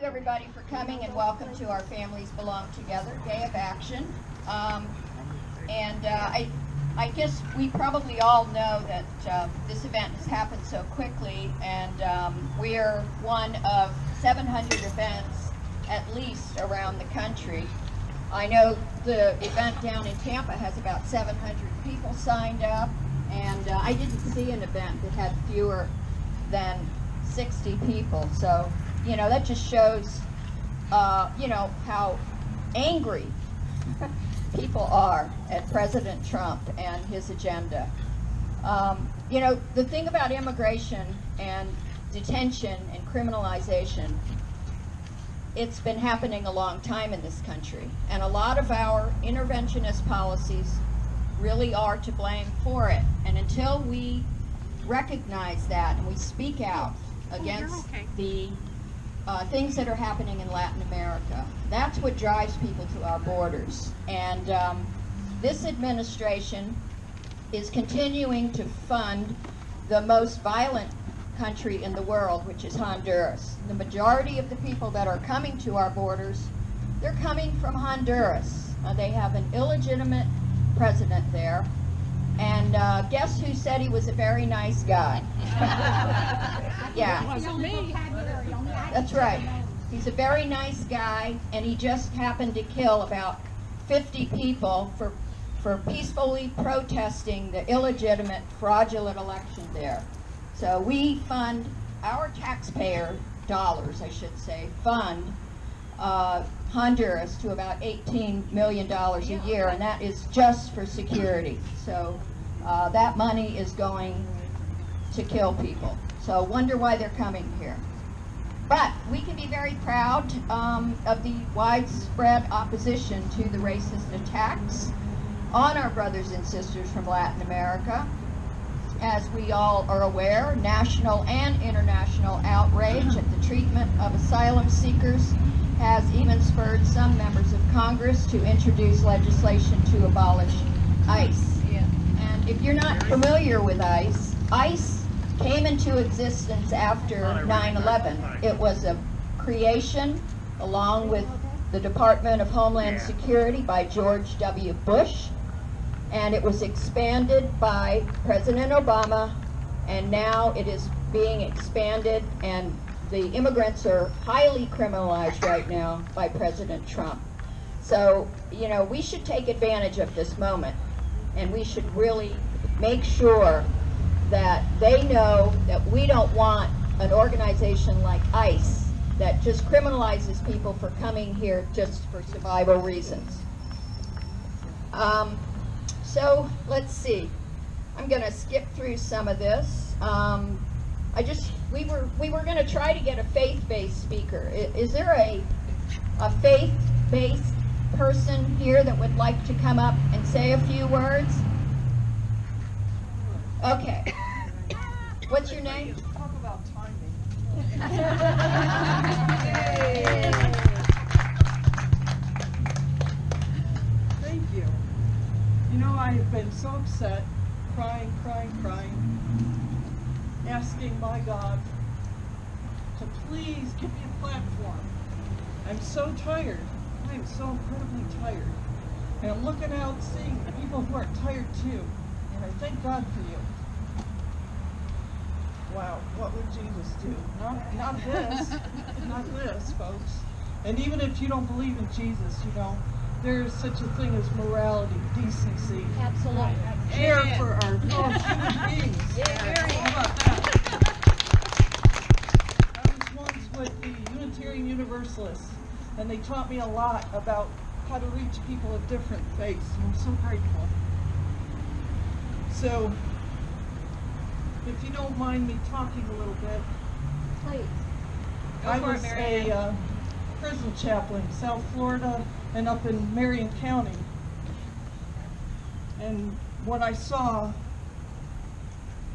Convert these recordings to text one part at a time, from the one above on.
everybody for coming, and welcome to our Families Belong Together Day of Action. I guess we probably all know that this event has happened so quickly, and we're one of 700 events at least around the country. I know the event down in Tampa has about 700 people signed up, and I didn't see an event that had fewer than 60 people. So, you know, that just shows, you know, how angry people are at President Trump and his agenda. You know, the thing about immigration and detention and criminalization, it's been happening a long time in this country, and a lot of our interventionist policies really are to blame for it. And until we recognize that and we speak out against the things that are happening in Latin America, that's what drives people to our borders. And this administration is continuing to fund the most violent country in the world, which is Honduras. The majority of the people that are coming to our borders, they're coming from Honduras. They have an illegitimate president there, and guess who said he was a very nice guy? Yeah, that's right. He's a very nice guy, and he just happened to kill about 50 people for peacefully protesting the illegitimate, fraudulent election there. So we fund, our taxpayer dollars, I should say, fund Honduras to about $18 million a year, and that is just for security. So that money is going to kill people. So wonder why they're coming here. But we can be very proud of the widespread opposition to the racist attacks on our brothers and sisters from Latin America. As we all are aware, national and international outrage at the treatment of asylum seekers has even spurred some members of Congress to introduce legislation to abolish ICE. Yeah. And if you're not familiar with ICE, ICE came into existence after 9/11. It was a creation, along with the Department of Homeland Security, by George W. Bush, and it was expanded by President Obama, and now it is being expanded, and the immigrants are highly criminalized right now by President Trump. So, you know, we should take advantage of this moment, and we should really make sure that they know that we don't want an organization like ICE that just criminalizes people for coming here just for survival reasons. So let's see. I'm going to skip through some of this. We were going to try to get a faith-based speaker. Is there a faith-based person here that would like to come up and say a few words? Okay. What's your name? Talk about timing. Thank you. You know, I've been so upset, crying, asking my God to please give me a platform. I'm so tired. I am so incredibly tired. And I'm looking out, seeing people who are tired too. And I thank God for you. Wow, what would Jesus do? Not this. Not this, folks. And even if you don't believe in Jesus, you know, there is such a thing as morality, decency. Absolutely. Care for our fellow human beings. How about that? I was once with the Unitarian Universalists, and they taught me a lot about how to reach people of different faiths, and I'm so grateful. So, if you don't mind me talking a little bit. Please. I was a prison chaplain in South Florida and up in Marion County. And what I saw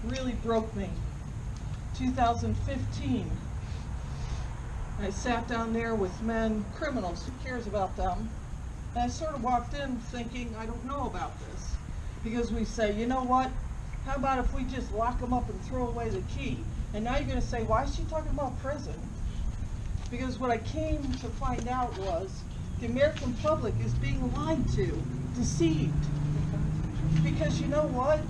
really broke me. 2015, I sat down there with men, criminals, who cares about them? And I sort of walked in thinking, I don't know about this. Because we say, you know what? How about if we just lock them up and throw away the key? And now you're going to say, why is she talking about prison? Because what I came to find out was the American public is being lied to, deceived. Because you know what?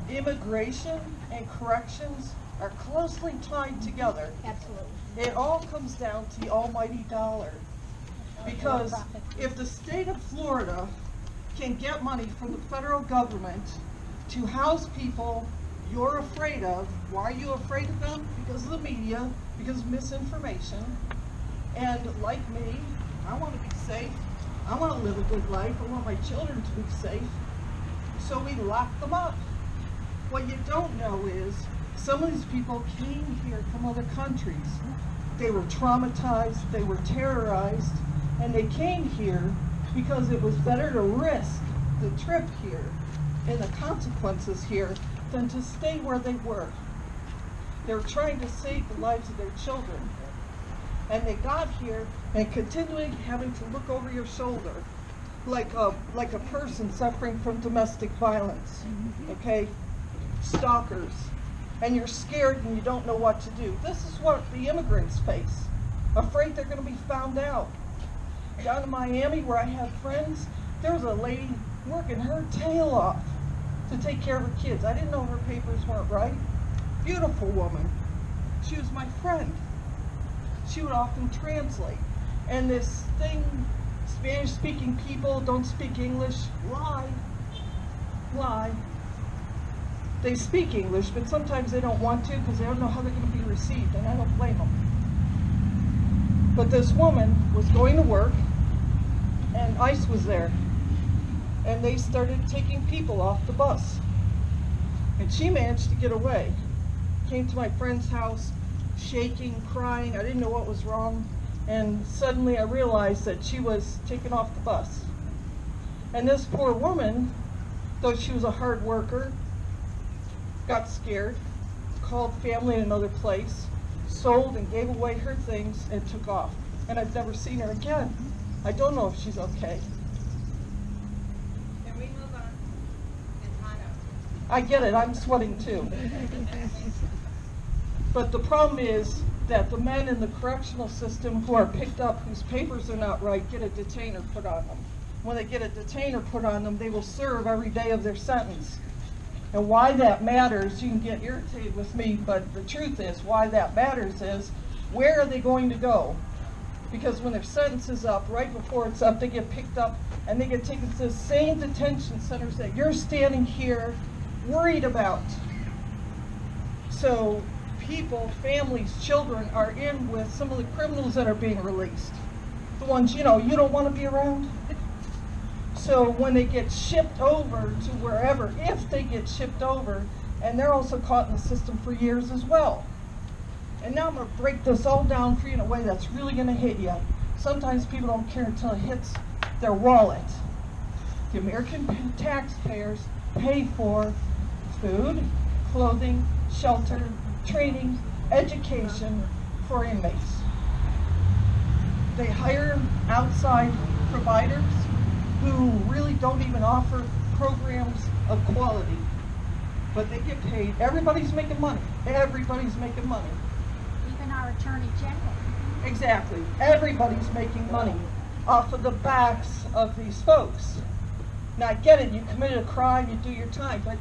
Immigration and corrections are closely tied together. Absolutely. It all comes down to the almighty dollar. Because if the state of Florida can get money from the federal government to house people you're afraid of, why are you afraid of them? Because of the media, because of misinformation. And like me, I want to be safe. I want to live a good life. I want my children to be safe. So we lock them up. What you don't know is some of these people came here from other countries. They were traumatized, they were terrorized, and they came here because it was better to risk the trip here and the consequences here than to stay where they were. They were trying to save the lives of their children. And they got here and continuing having to look over your shoulder like a person suffering from domestic violence, okay? Stalkers. And you're scared and you don't know what to do. This is what the immigrants face. Afraid they're gonna be found out. Down in Miami where I have friends, there was a lady working her tail off to take care of her kids. I didn't know her papers weren't right. Beautiful woman. She was my friend. She would often translate. And this thing, Spanish-speaking people don't speak English, lie. They speak English, but sometimes they don't want to because they don't know how they're going to be received, and I don't blame them. But this woman was going to work, and ICE was there. And they started taking people off the bus. And she managed to get away. Came to my friend's house, shaking, crying. I didn't know what was wrong. And suddenly I realized that she was taken off the bus. And this poor woman, though she was a hard worker, got scared, called family in another place, sold and gave away her things, and took off. And I've never seen her again. I don't know if she's okay. Can we move on? It's hot out. I get it, I'm sweating too. But the problem is that the men in the correctional system who are picked up, whose papers are not right, get a detainer put on them. When they get a detainer put on them, they will serve every day of their sentence. And why that matters, you can get irritated with me, but the truth is, why that matters is, where are they going to go? Because when their sentence is up, right before it's up, they get picked up and they get taken to the same detention centers that you're standing here worried about. So people, families, children are in with some of the criminals that are being released. The ones, you don't want to be around. So when they get shipped over to wherever, if they get shipped over, and they're also caught in the system for years as well. And now I'm going to break this all down for you in a way that's really going to hit you. Sometimes people don't care until it hits their wallet. The American taxpayers pay for food, clothing, shelter, training, education for inmates. They hire outside providers who really don't even offer programs of quality. But they get paid. Everybody's making money. Everybody's making money. Even our Attorney General. Exactly. Everybody's making money off of the backs of these folks. Now I get it, you committed a crime, you do your time, but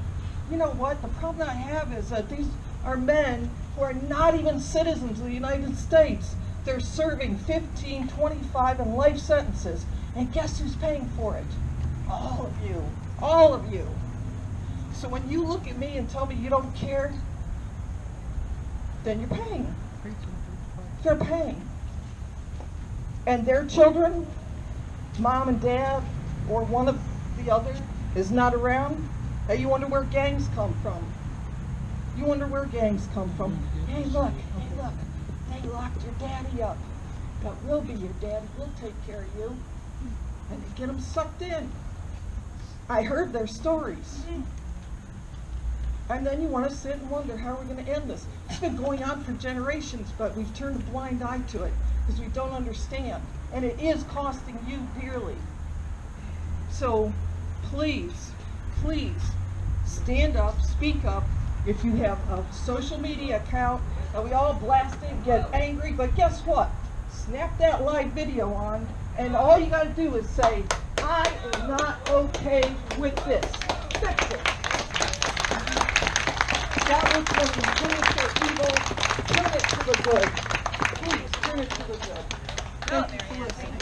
you know what? The problem I have is that these are men who are not even citizens of the United States. They're serving 15, 25, and life sentences. And guess who's paying for it? All of you. All of you. So when you look at me and tell me you don't care, then you're paying. You're paying. And their children, mom and dad, or one of the other, is not around. Now you wonder where gangs come from. You wonder where gangs come from. Hey look, they locked your daddy up. That will be your daddy, we'll take care of you. And they get them sucked in. I heard their stories. And then you want to sit and wonder, how are we going to end this? It's been going on for generations, but we've turned a blind eye to it because we don't understand. And it is costing you dearly. So please, please stand up, speak up. If you have a social media account, And we all blast it, get angry, but guess what? Snap that live video on, and all you gotta do is say, I am not okay with this. Fix it. That was what you do for evil, turn it to the good. Please, turn it to the good. Thank you for listening.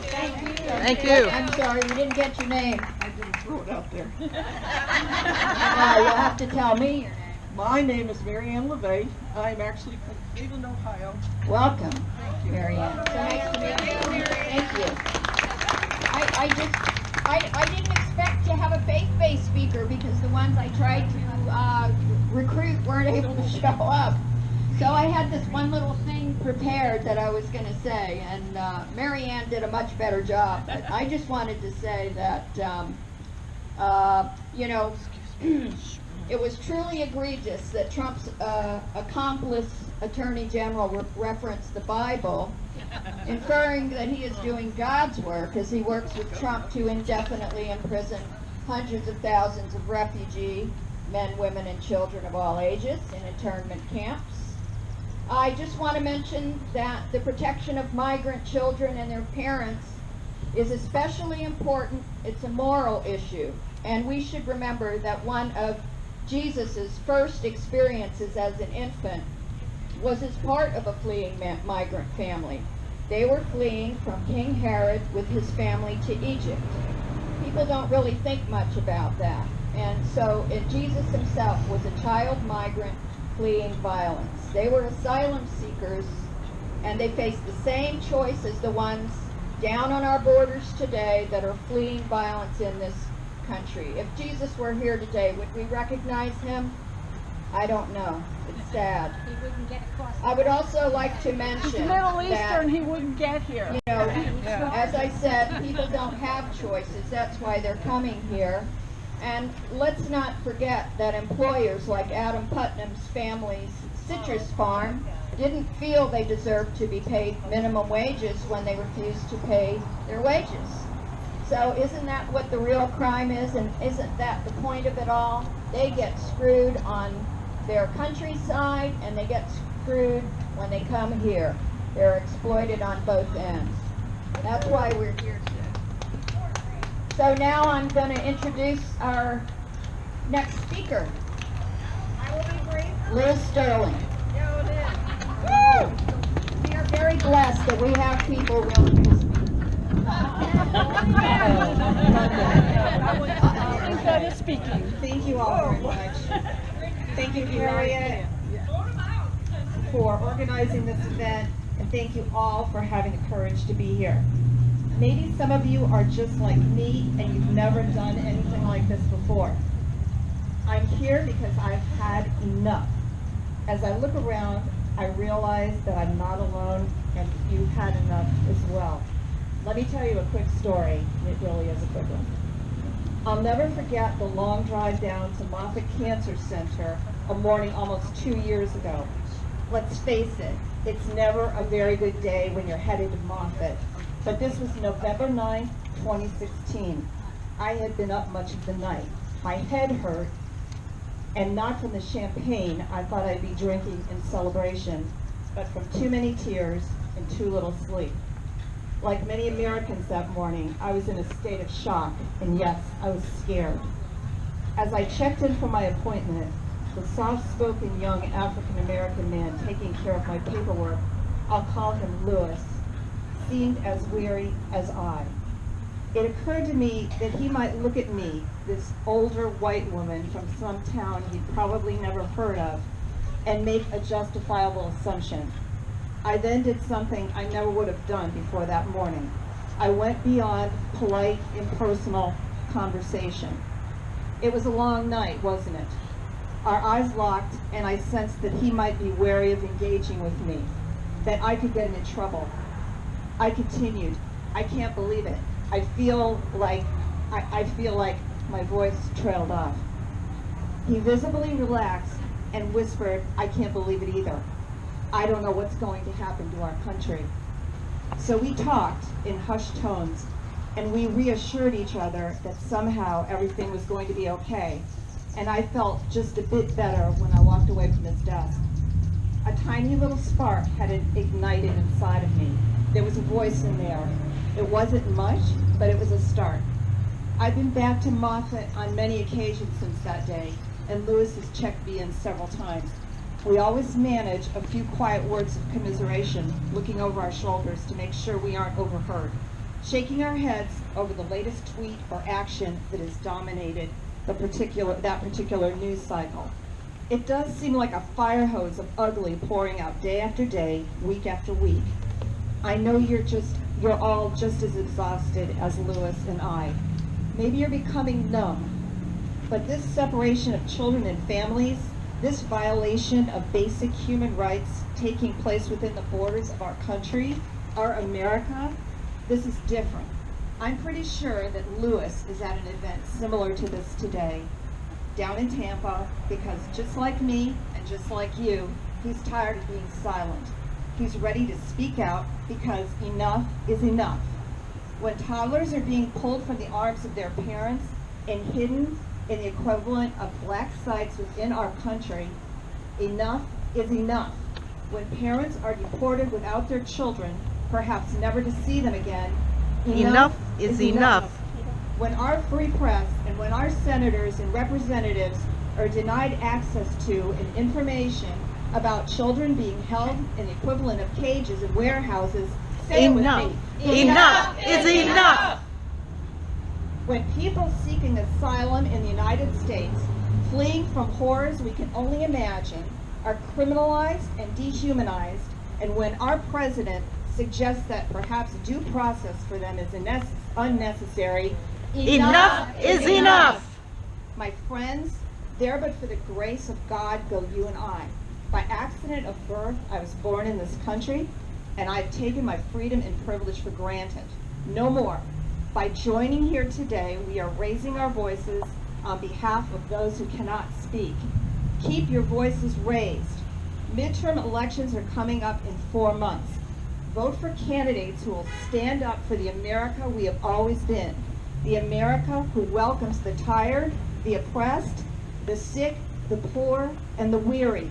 Thank you. Thank you. I'm sorry, we didn't get your name. I didn't throw it out there. You'll have to tell me your name. My name is Mary Ann LeVay. I'm actually from Cleveland, Ohio. Welcome, Thank you. Mary Ann. So nice to meet you. Thank you. I didn't expect to have a faith-based speaker because the ones I tried to recruit weren't able to show up. So I had this one little thing prepared that I was going to say, and Mary Ann did a much better job. But I just wanted to say that, you know, it was truly egregious that Trump's accomplice Attorney General referenced the Bible, inferring that he is doing God's work as he works with Trump to indefinitely imprison hundreds of thousands of refugee men, women, and children of all ages in internment camps. I just want to mention that the protection of migrant children and their parents is especially important. It's a moral issue, and we should remember that one of Jesus' first experiences as an infant was as part of a fleeing migrant family. They were fleeing from King Herod with his family to Egypt. People don't really think much about that. And so Jesus himself was a child migrant fleeing violence. They were asylum seekers, and they faced the same choice as the ones down on our borders today that are fleeing violence in this country. If Jesus were here today, would we recognize him? I don't know. It's sad. He wouldn't get across. I would also like to mention He's Middle Eastern, that, he wouldn't get here. you know, as I said, people don't have choices. That's why they're coming here. And let's not forget that employers like Adam Putnam's family's citrus farm didn't feel they deserved to be paid minimum wages when they refused to pay their wages. So isn't that what the real crime is, and isn't that the point of it all? They get screwed on their countryside, and they get screwed when they come here. They're exploited on both ends. That's why we're here today. So now I'm going to introduce our next speaker, I will be brief. Liz Sterling. No, it is. We are very blessed that we have people willing to speak. Instead of speaking. Thank you all very much. Thank you, Harriet, for organizing this event, and thank you all for having the courage to be here. Maybe some of you are just like me and you've never done anything like this before. I'm here because I've had enough. As I look around, I realize that I'm not alone and you've had enough as well. Let me tell you a quick story. It really is a quick one. I'll never forget the long drive down to Moffitt Cancer Center a morning almost 2 years ago. Let's face it, it's never a very good day when you're headed to Moffitt. But this was November 9th, 2016. I had been up much of the night. My head hurt, and not from the champagne I thought I'd be drinking in celebration, but from too many tears and too little sleep. Like many Americans that morning, I was in a state of shock, and yes, I was scared. As I checked in for my appointment, the soft-spoken young African-American man taking care of my paperwork, I'll call him Lewis, seemed as weary as I. It occurred to me that he might look at me, this older white woman from some town he'd probably never heard of, and make a justifiable assumption. I then did something I never would have done before that morning. I went beyond polite, impersonal conversation. It was a long night, wasn't it? Our eyes locked, and I sensed that he might be wary of engaging with me, that I could get into trouble. I continued. I can't believe it. I feel like my voice trailed off. He visibly relaxed and whispered, I can't believe it either. I don't know what's going to happen to our country. So we talked in hushed tones, and we reassured each other that somehow everything was going to be okay. And I felt just a bit better when I walked away from his desk. A tiny little spark had ignited inside of me. There was a voice in there. It wasn't much, but it was a start. I've been back to Moffat on many occasions since that day, and Lewis has checked me in several times. We always manage a few quiet words of commiseration, looking over our shoulders to make sure we aren't overheard, shaking our heads over the latest tweet or action that has dominated that particular news cycle. It does seem like a fire hose of ugly pouring out day after day, week after week. I know you're all just as exhausted as Lewis and I. Maybe you're becoming numb, but this separation of children and families, this violation of basic human rights taking place within the borders of our country, our America, this is different. I'm pretty sure that Lewis is at an event similar to this today, down in Tampa, because just like me and just like you, he's tired of being silent. He's ready to speak out because enough is enough. When toddlers are being pulled from the arms of their parents and hidden in the equivalent of black sites within our country, enough is enough. When parents are deported without their children, perhaps never to see them again, enough is enough. When our free press and when our senators and representatives are denied access to and information about children being held in the equivalent of cages and warehouses, say it with me. Enough is enough. When people seeking asylum in the United States, fleeing from horrors we can only imagine, are criminalized and dehumanized, and when our president suggests that perhaps due process for them is unnecessary, Enough is enough. My friends, there but for the grace of God go you and I. By accident of birth, I was born in this country, and I've taken my freedom and privilege for granted. No more. By joining here today, we are raising our voices on behalf of those who cannot speak. Keep your voices raised. Midterm elections are coming up in 4 months. Vote for candidates who will stand up for the America we have always been. The America who welcomes the tired, the oppressed, the sick, the poor, and the weary.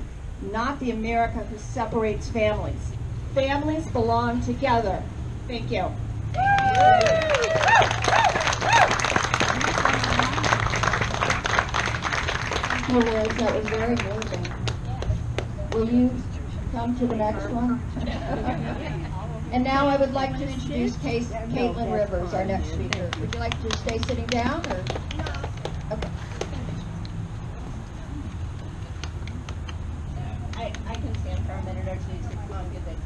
Not the America who separates families. Families belong together. Thank you. Well, Liz, that was very moving. Will you come to the next one? And now I would like to introduce Caitlin Rivers, our next speaker. Would you like to stay sitting down, or? Okay. I can stand for a minute or two to come on good day.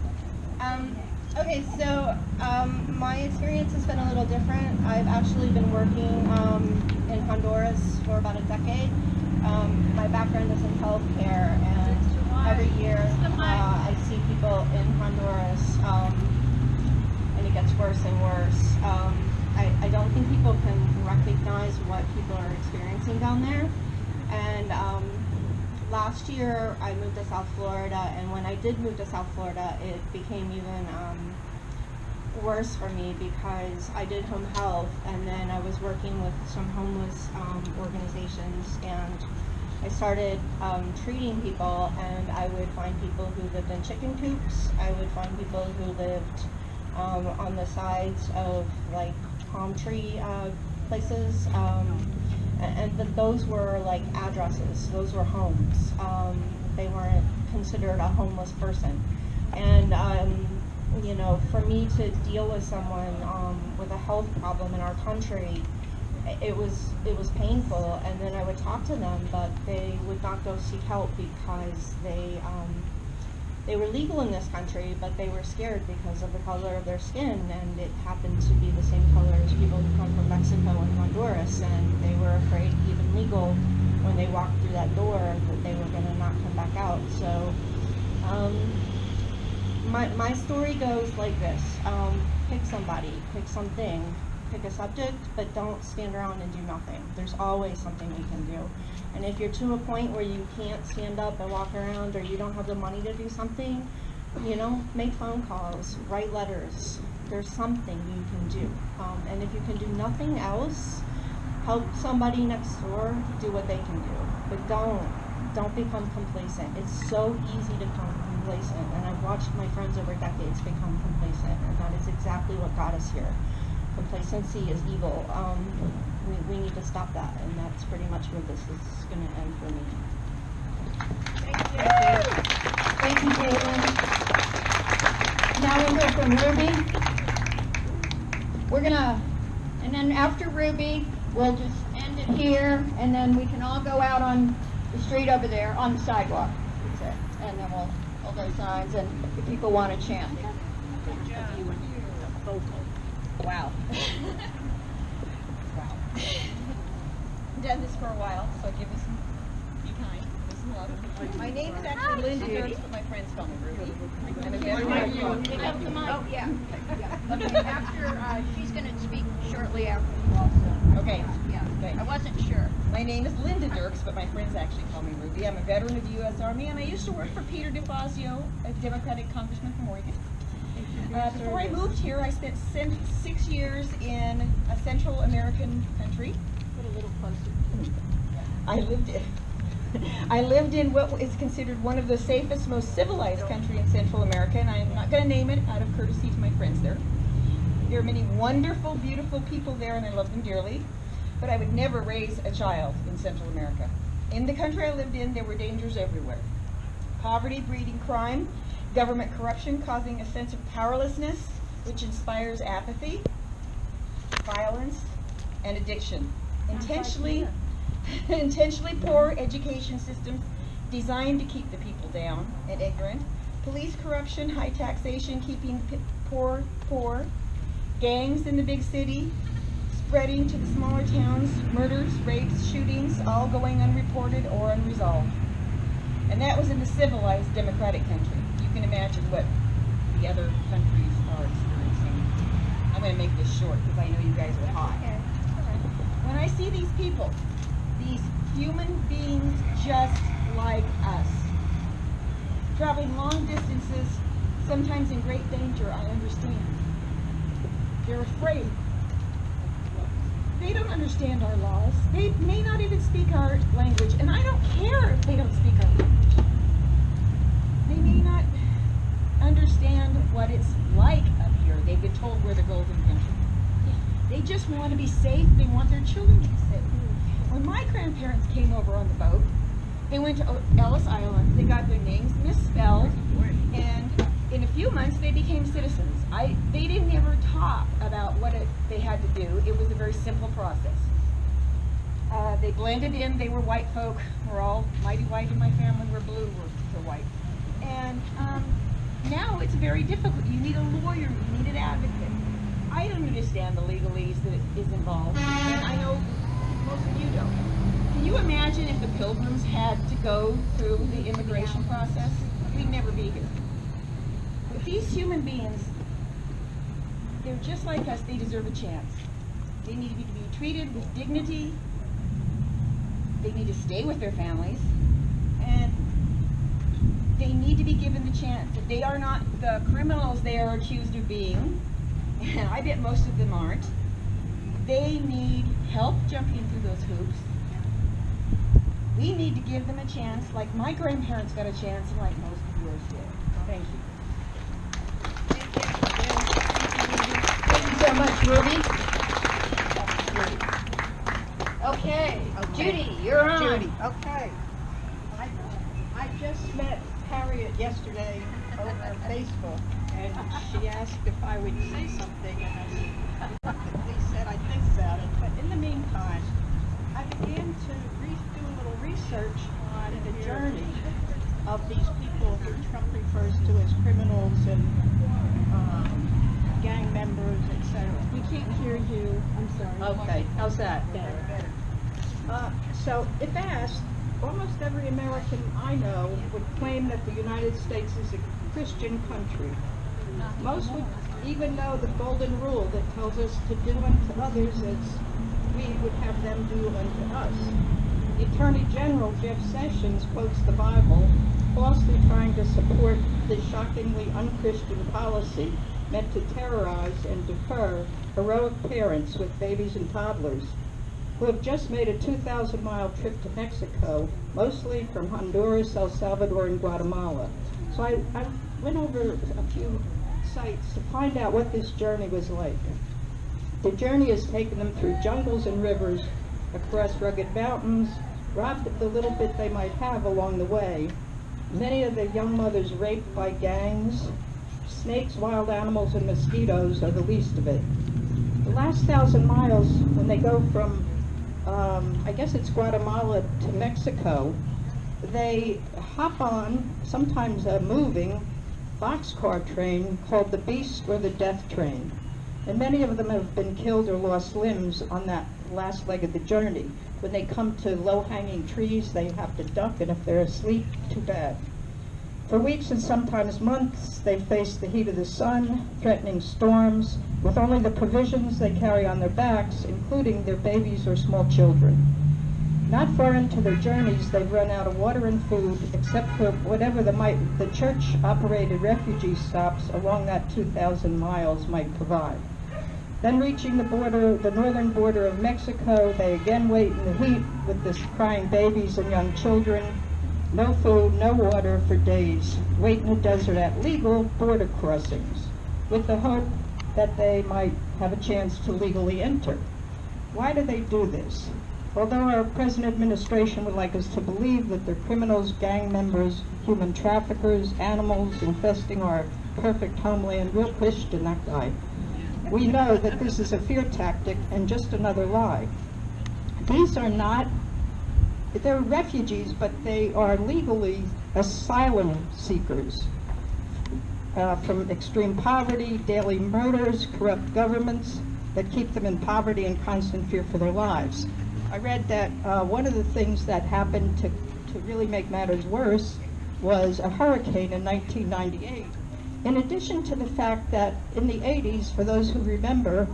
Okay, so my experience has been a little different. I've actually been working in Honduras for about a decade. My background is in healthcare, and every year I see people in Honduras, and it gets worse and worse. I don't think people can recognize what people are experiencing down there. And last year I moved to South Florida, and when I did move to South Florida, it became even worse for me because I did home health, and then I was working with some homeless organizations, and I started treating people, and I would find people who lived in chicken coops. I would find people who lived on the sides of like palm tree places, and those were like addresses. Those were homes. They weren't considered a homeless person. And you know, for me to deal with someone with a health problem in our country, it was painful. And then I would talk to them, but they would not go seek help because they were legal in this country, but they were scared because of the color of their skin, and it happened to be the same color as people who come from Mexico and Honduras, and they were afraid, even legal, when they walked through that door, that they were going to not come back out. So my story goes like this. Pick somebody, pick something, pick a subject, but don't stand around and do nothing. There's always something we can do. And if you're to a point where you can't stand up and walk around, or you don't have the money to do something, you know, make phone calls, write letters. There's something you can do. And if you can do nothing else, help somebody next door do what they can do. But don't become complacent. It's so easy to become complacent, and I've watched my friends over decades become complacent, and that is exactly what got us here. Complacency is evil. We need to stop that, and that's pretty much where this is going to end for me. Thank you, Caitlin. Now we'll hear from Ruby. We're gonna, and then after Ruby, we'll just end it here, and then we can all go out on the street over there, on the sidewalk. That's it. And then we'll hold our signs, and if people want to chant. Wow. Wow. I've done this for a while, so give me some, be kind, give me some love. My name is actually Linda Dirks, but my friends call me Ruby. I'm a veteran. Pick up the mic. Oh, yeah. Okay, after, she's going to speak shortly after you also. Okay. Yeah, Okay. I wasn't sure. My name is Linda Dirks, but my friends actually call me Ruby. I'm a veteran of the U.S. Army, and I used to work for Peter DeFazio, a Democratic congressman from Oregon. Before I moved here, I spent 6 years in a Central American country. Put a little closer. I lived in what is considered one of the safest, most civilized country in Central America, and I'm not going to name it out of courtesy to my friends there. There are many wonderful, beautiful people there, and I love them dearly, but I would never raise a child in Central America. In the country I lived in, there were dangers everywhere. Poverty breeding crime, government corruption causing a sense of powerlessness, which inspires apathy, violence, and addiction. Intentionally poor education systems designed to keep the people down and ignorant. Police corruption, high taxation, keeping poor poor. Gangs in the big city, spreading to the smaller towns, murders, rapes, shootings, all going unreported or unresolved. And that was in the civilized democratic country. You can imagine what the other countries are experiencing. I'm going to make this short because I know you guys are hot. When I see these people, these human beings just like us, traveling long distances, sometimes in great danger, I understand. They're afraid. They don't understand our laws. They may not even speak our language, and I don't care if they don't speak our language. They may not understand what it's like up here. They've been told we're the golden country. They just want to be safe. They want their children to be safe. When my grandparents came over on the boat, they went to Ellis Island. They got their names misspelled, and in a few months they became citizens. They didn't ever talk about what they had to do. It was a very simple process. They blended in. They were white folk. We're all mighty white in my family. We're blue. We're white. And now it's very difficult. You need a lawyer. You need an advocate. I don't understand the legalese that is involved, and I know most of you don't. Can you imagine if the Pilgrims had to go through the immigration process? We'd never be here. But these human beings, they're just like us. They deserve a chance. They need to be treated with dignity. They need to stay with their families, and they need to be given the chance. If they are not the criminals they are accused of being, and I bet most of them aren't, they need help jumping through those hoops. We need to give them a chance, like my grandparents got a chance, and like most of yours did. Thank you. Thank you so much, Ruby. Okay, Judy, you're on. Judy, okay. I just met Harriet yesterday over Facebook, and she asked if I would say something, and I reluctantly said I'd think about it. But in the meantime, I began to do a little research on the journey of these people who Trump refers to as criminals and gang members, etc. We can't hear you. I'm sorry. Okay, how's that? Better. So if asked, almost every American I know would claim that the United States is a Christian country. Most would even know the golden rule that tells us to do unto others as we would have them do unto us. The Attorney General, Jeff Sessions, quotes the Bible, falsely trying to support the shockingly unchristian policy meant to terrorize and deter heroic parents with babies and toddlers who have just made a 2,000-mile trip to Mexico, mostly from Honduras, El Salvador, and Guatemala, So I went over a few sites to find out what this journey was like. The journey has taken them through jungles and rivers, across rugged mountains, robbed of the little bit they might have along the way. Many of the young mothers raped by gangs. Snakes, wild animals, and mosquitoes are the least of it. The last 1,000 miles, when they go from, I guess it's Guatemala to Mexico, they hop on, sometimes a moving, boxcar train called the Beast or the Death Train. And many of them have been killed or lost limbs on that last leg of the journey. When they come to low-hanging trees, they have to duck, and if they're asleep, too bad. For weeks and sometimes months, they face the heat of the sun, threatening storms, with only the provisions they carry on their backs, including their babies or small children. Not far into their journeys, they've run out of water and food, except for whatever the church-operated refugee stops along that 2,000 miles might provide. Then reaching the border, the northern border of Mexico, they again wait in the heat with the crying babies and young children. No food, no water for days. Wait in the desert at legal border crossings, with the hope that they might have a chance to legally enter. Why do they do this? Although our present administration would like us to believe that they're criminals, gang members, human traffickers, animals infesting our perfect homeland, real Christian, that guy, we know that this is a fear tactic and just another lie. These are not, they're refugees, but they are legally asylum seekers from extreme poverty, daily murders, corrupt governments that keep them in poverty and constant fear for their lives. I read that one of the things that happened to really make matters worse was a hurricane in 1998. In addition to the fact that in the 80s, for those who remember,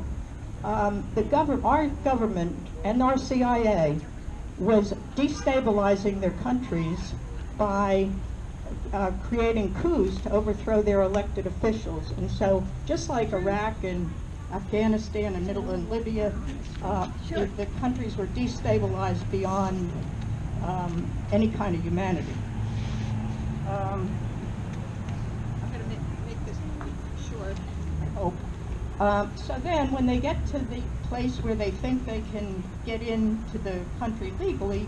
our government and our CIA was destabilizing their countries by creating coups to overthrow their elected officials. And so just like Iraq and Afghanistan and Libya, the countries were destabilized beyond any kind of humanity. I'm going to make this short, I hope. So then when they get to the place where they think they can get into the country legally,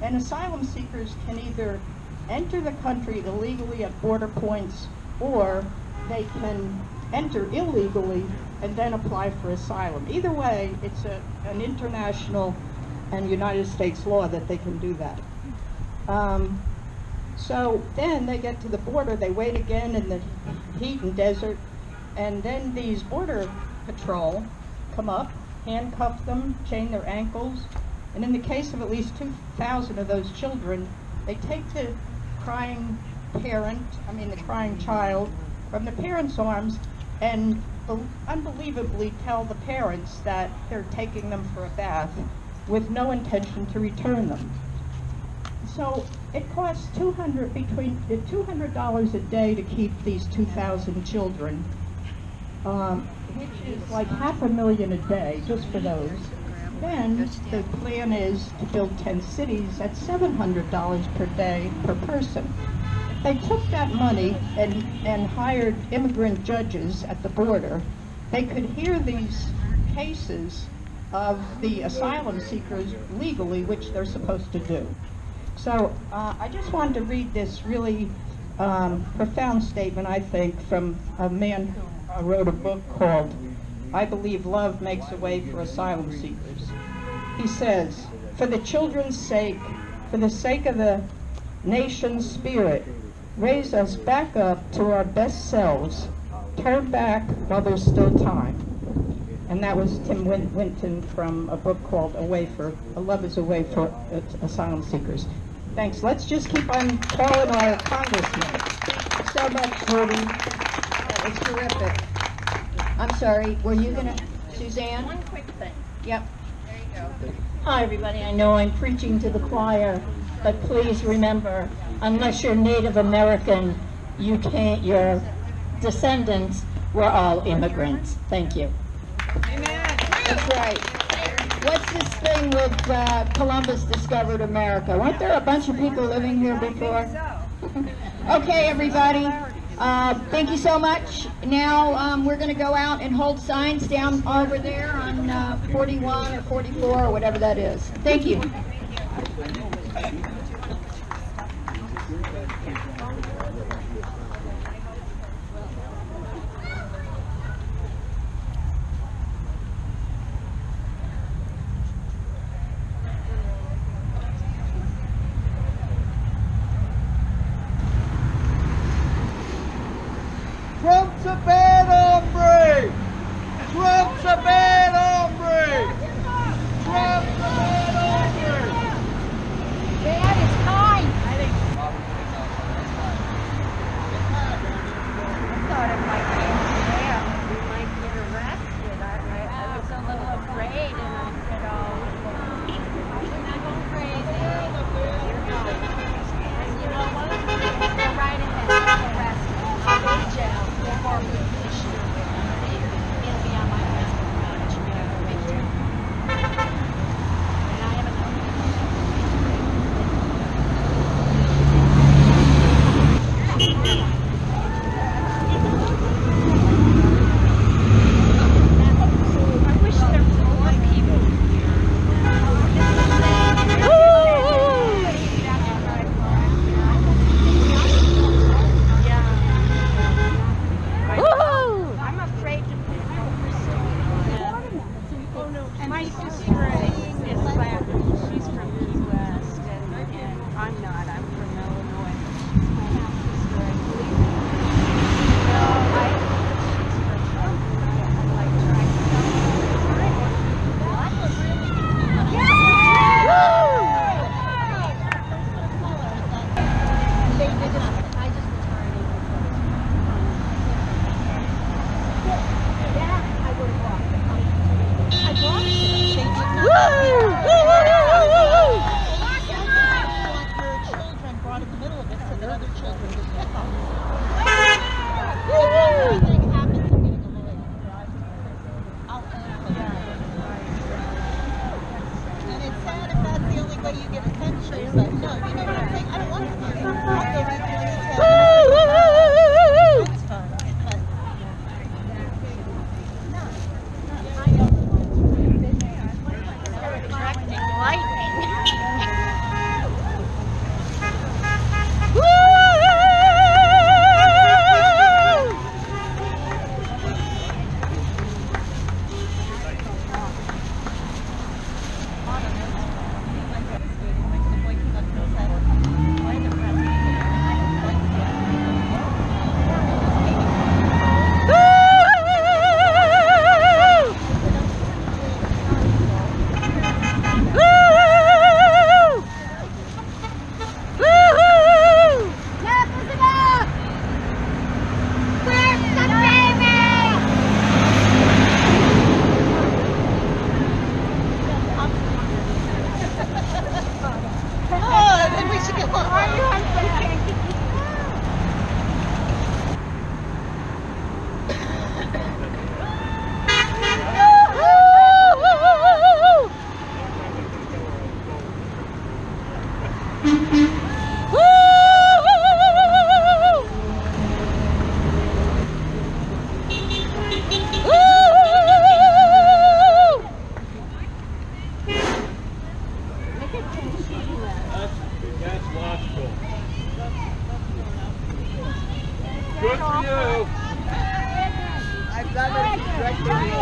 and asylum seekers can either enter the country illegally at border points, or they can enter illegally and then apply for asylum. Either way, it's an international and United States law that they can do that. So then they get to the border, they wait again in the heat and desert, and then these border patrol come up, handcuff them, chain their ankles, and in the case of at least 2,000 of those children, they take the crying child from the parents' arms and unbelievably tell the parents that they're taking them for a bath with no intention to return them. So it costs between $200 a day to keep these 2,000 children, which is like $500,000 a day just for those. Then the plan is to build 10 cities at $700 per day per person. If they took that money and hired immigrant judges at the border, they could hear these cases of the asylum seekers legally, which they're supposed to do. So I just wanted to read this really profound statement, I think, from a man who wrote a book called I Believe Love Makes a Way for Asylum Seekers. He says, for the children's sake, for the sake of the nation's spirit, raise us back up to our best selves, turn back while there's still time. And that was Tim Winton from a book called Love is a Way for Asylum Seekers. Thanks. Let's just keep on calling our congressman. Thank you so much, Judy. That was terrific. I'm sorry, were you going to, Suzanne? One quick thing. Yep. There you go. Hi, everybody. I know I'm preaching to the choir, but please remember, unless you're Native American, your descendants were all immigrants. Thank you. Amen. That's right. What's this thing with Columbus discovered America? Weren't there a bunch of people living here before? Okay, everybody. Thank you so much. Now we're going to go out and hold signs down over there on 41 or 44 or whatever that is. Thank you. Trump's a bad hombre! Trump's a bad hombre! Trump's a bad hombre! Dad is kind. I thought it might be in jail. We might get arrested. I was a little afraid, and I said, "Oh, we're not going crazy." And you know what? Go right ahead. Arrest me. I'll go to jail for issue. It'll be on my Facebook page. And I haven't known I wish there were more people here. I'm afraid to pursue it. My sister is black. She's from Key West, and I'm not. I'm from Illinois. She's my half sister, I believe. No, she's from I'm like trying to tell I just retired. Yeah, I would have walked. I brought it. They did not. Her children brought in the middle of it so that other children would pick up. Everything happens to getting a lawyer. I'll and it's sad if that's the only way you get attention. It's like, no, you know what I'm saying? I don't want to hear it. I'll go read the details. It's fun. That's logical. Good for you. I've done it directly.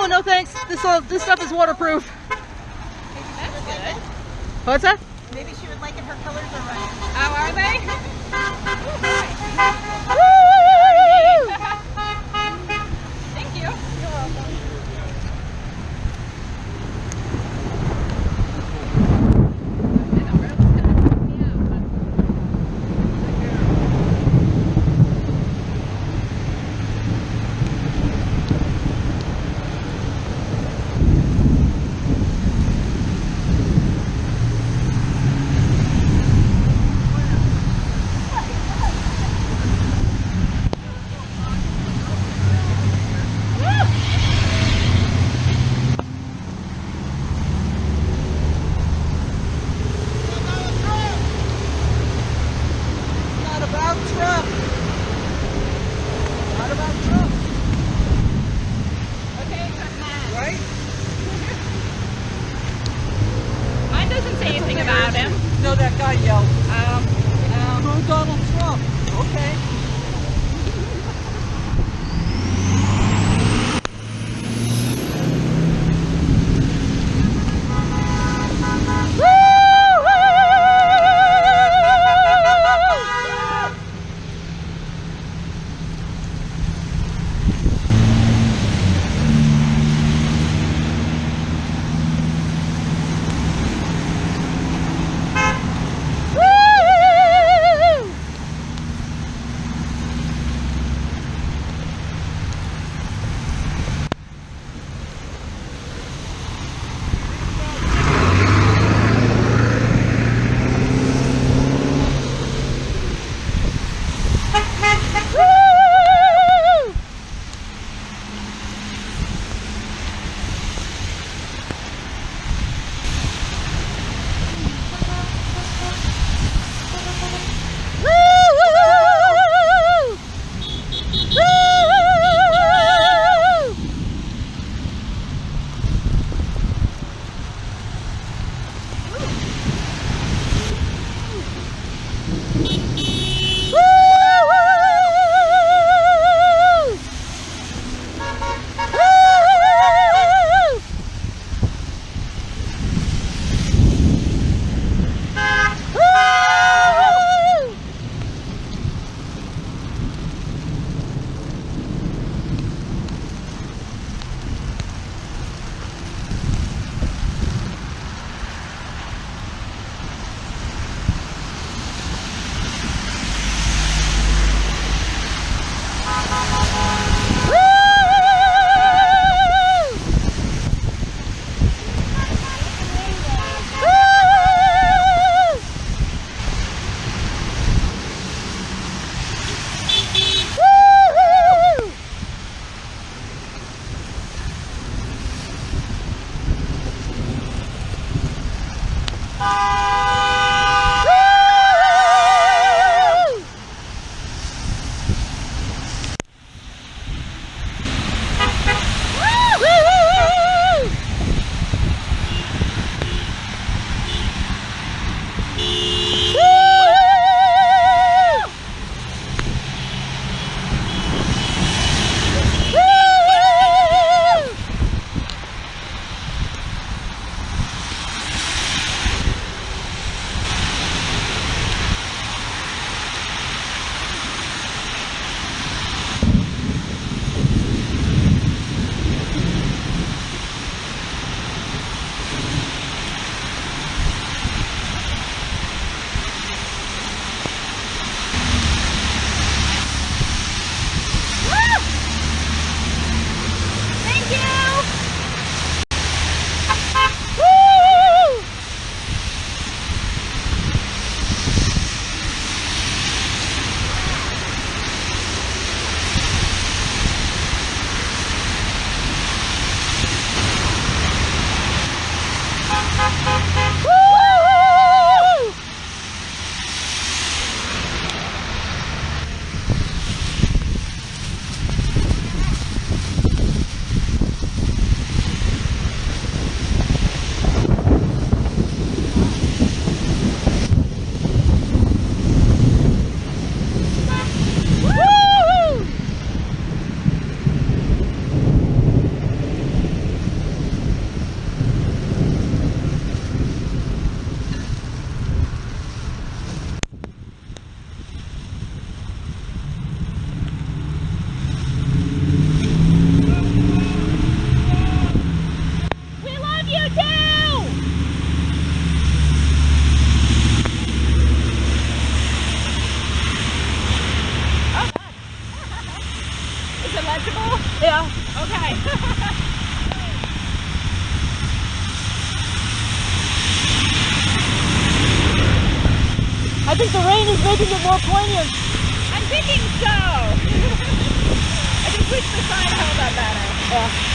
Oh, no thanks. This stuff is waterproof. That's good. What's that? Maybe she would like it. Her colors are right. Oh, are they? Thank you. You're welcome. Mine doesn't say anything about him. No, that guy yelled. Screw Donald Trump. Okay. Is it legible? Yeah. Okay. I think the rain is making it more poignant. I'm thinking so. I just wish the sign held up better. Yeah.